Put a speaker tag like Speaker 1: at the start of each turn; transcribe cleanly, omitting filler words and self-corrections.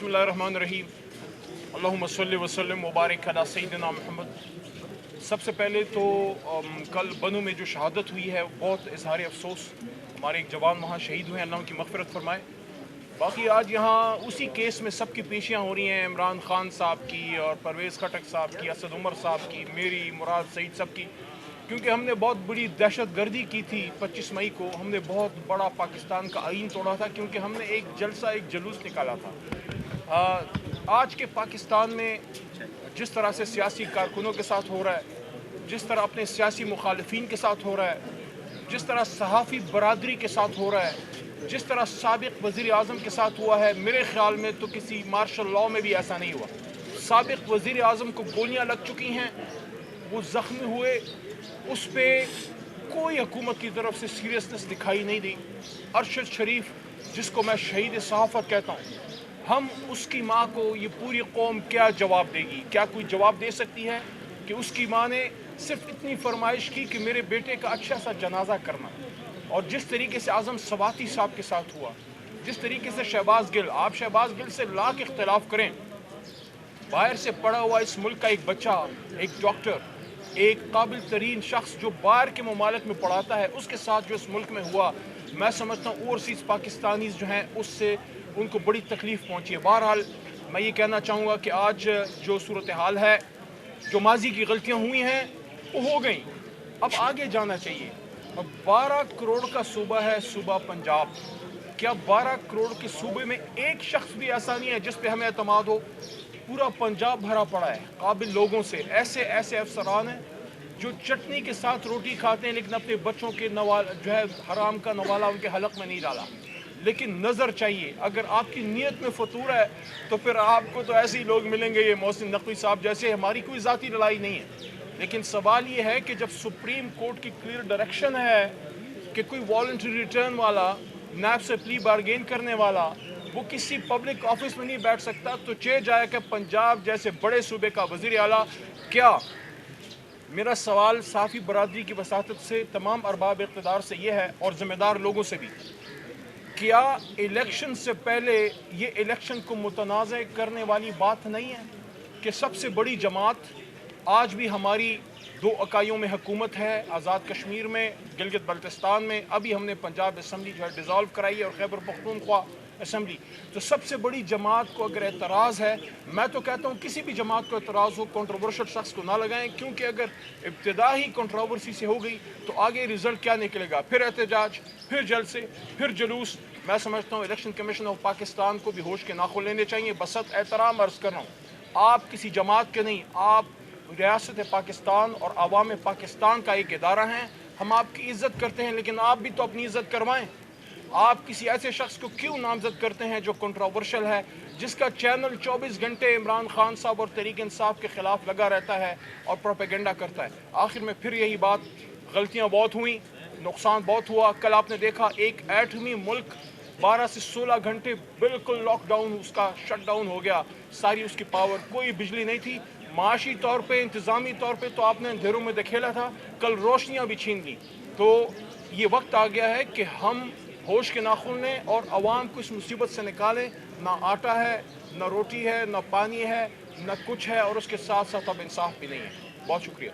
Speaker 1: बिस्मिल्लाहिर्रहमानिर्रहीम अल्लाहुम्मा सल्लि व सल्लिम व बारिक अला सय्यिदिना मुहम्मद। सबसे पहले तो कल बनू में जो शहादत हुई है बहुत इज़हार अफसोस, हमारे एक जवान वहाँ शहीद हुए हैं, अल्लाह उनकी मग़फ़िरत फरमाए। बाकी आज यहाँ उसी केस में सबकी पेशियाँ हो रही हैं, इमरान खान साहब की और परवेज़ खटक साहब की, असद उमर साहब की, मेरी, मुराद सईद सब की, क्योंकि हमने बहुत बड़ी दहशत गर्दी की थी 25 मई को। हमने बहुत बड़ा पाकिस्तान का आईन तोड़ा था, क्योंकि हमने एक जलसा, एक जुलूस निकाला था। आज के पाकिस्तान में जिस तरह से सियासी कारकुनों के साथ हो रहा है, जिस तरह अपने सियासी मुखालिफिन के साथ हो रहा है, जिस तरह सहाफ़ी बरादरी के साथ हो रहा है, जिस तरह साबिक़ वज़ीर आज़म के साथ हुआ है, मेरे ख़्याल में तो किसी मार्शल लॉ में भी ऐसा नहीं हुआ। साबिक़ वज़ीर आज़म को गोलियां लग चुकी हैं, वो ज़ख्मी हुए, उस पर कोई हुकूमत की तरफ से सीरियसनेस दिखाई नहीं दी। अरशद शरीफ, जिसको मैं शहीद सहाफ़त कहता हूँ, हम उसकी माँ को, ये पूरी कौम क्या जवाब देगी? क्या कोई जवाब दे सकती है कि उसकी माँ ने सिर्फ इतनी फरमाइश की कि मेरे बेटे का अच्छा सा जनाजा करना? और जिस तरीके से आज़म सवाती साहब के साथ हुआ, जिस तरीके से शहबाज गिल, आप शहबाज गिल से लाख इख्तिलाफ करें, बाहर से पढ़ा हुआ इस मुल्क का एक बच्चा, एक डॉक्टर, एक काबिल तरीन शख्स जो बाहर के ममालिक में पढ़ाता है, उसके साथ जो इस मुल्क में हुआ, मैं समझता हूँ ओवरसीज़ पाकिस्तानीज़ जो हैं उससे उनको बड़ी तकलीफ़ पहुँची है। बहरहाल मैं ये कहना चाहूँगा कि आज जो सूरत हाल है, जो माजी की गलतियाँ हुई हैं वो हो गई, अब आगे जाना चाहिए। अब 12 करोड़ का सूबा है, सूबा पंजाब। क्या 12 करोड़ के सूबे में एक शख्स भी ऐसा नहीं है जिस पे हमें एतमाद हो? पूरा पंजाब भरा पड़ा है काबिल लोगों से। ऐसे ऐसे अफसरान हैं जो चटनी के साथ रोटी खाते हैं, लेकिन अपने बच्चों के जो है हराम का नवाला उनके हलक में नहीं डाला। लेकिन नज़र चाहिए, अगर आपकी नीयत में फतूर है तो फिर आपको तो ऐसे ही लोग मिलेंगे, ये मोहसिन नकवी साहब जैसे। हमारी कोई ज़ाती लड़ाई नहीं है, लेकिन सवाल ये है कि जब सुप्रीम कोर्ट की क्लियर डायरेक्शन है कि कोई वॉलंटरी रिटर्न वाला, नैब से प्ली बारगेन करने वाला, वो किसी पब्लिक ऑफिस में नहीं बैठ सकता, तो चे जाए कि पंजाब जैसे बड़े सूबे का वज़ीर आला क्या? मेरा सवाल साफ़ी बरादरी की वसातत से, तमाम अरबाब इक़्तिदार से ये है और ज़िम्मेदार लोगों से भी, क्या इलेक्शन से पहले ये इलेक्शन को मुतनाज़ करने वाली बात नहीं है कि सबसे बड़ी जमात आज भी हमारी 2 इकाइयों में हुकूमत है, आज़ाद कश्मीर में, गिलगित बल्तिस्तान में, अभी हमने पंजाब असम्बली जो है डिज़ोल्व कराई है और खैबर पख्तूनख्वा असम्बली। तो सबसे बड़ी जमात को अगर एतराज़ है, मैं तो कहता हूँ किसी भी जमात को एतराज़ हो, कंट्रोवर्शियल शख्स को ना लगाएं, क्योंकि अगर इब्तिदा ही कंट्रोवर्सी से हो गई तो आगे रिज़ल्ट क्या निकलेगा? फिर एहतजाज, फिर जलसे, फिर जुलूस। मैं समझता हूँ इलेक्शन कमीशन ऑफ पाकिस्तान को भी होश के नाखून लेने चाहिए। बसत एहतराम अर्ज़ कर रहा हूँ, आप किसी जमात के नहीं, आप रियासत पाकिस्तान और आवाम पाकिस्तान का एक इदारा हैं। हम आपकी इज़्ज़त करते हैं, लेकिन आप भी तो अपनी इज़्ज़त करवाएं। आप किसी ऐसे शख्स को क्यों नामजद करते हैं जो कंट्रोवर्शियल है, जिसका चैनल 24 घंटे इमरान खान साहब और तहरीक इंसाफ के ख़िलाफ़ लगा रहता है और प्रोपेगेंडा करता है? आखिर में फिर यही बात, गलतियाँ बहुत हुई, नुकसान बहुत हुआ। कल आपने देखा एक एटमी मुल्क 12 से 16 घंटे बिल्कुल लॉकडाउन, उसका शट डाउन हो गया, सारी उसकी पावर, कोई बिजली नहीं थी। माशी तौर पे, इंतज़ामी तौर पे तो आपने अंधेरों में धकेला था, कल रोशनियाँ भी छीन ली। तो ये वक्त आ गया है कि हम होश के नाखून लें और आवाम को इस मुसीबत से निकालें। ना आटा है, ना रोटी है, ना पानी है, ना कुछ है, और उसके साथ साथ अब इंसाफ भी नहीं है। बहुत शुक्रिया।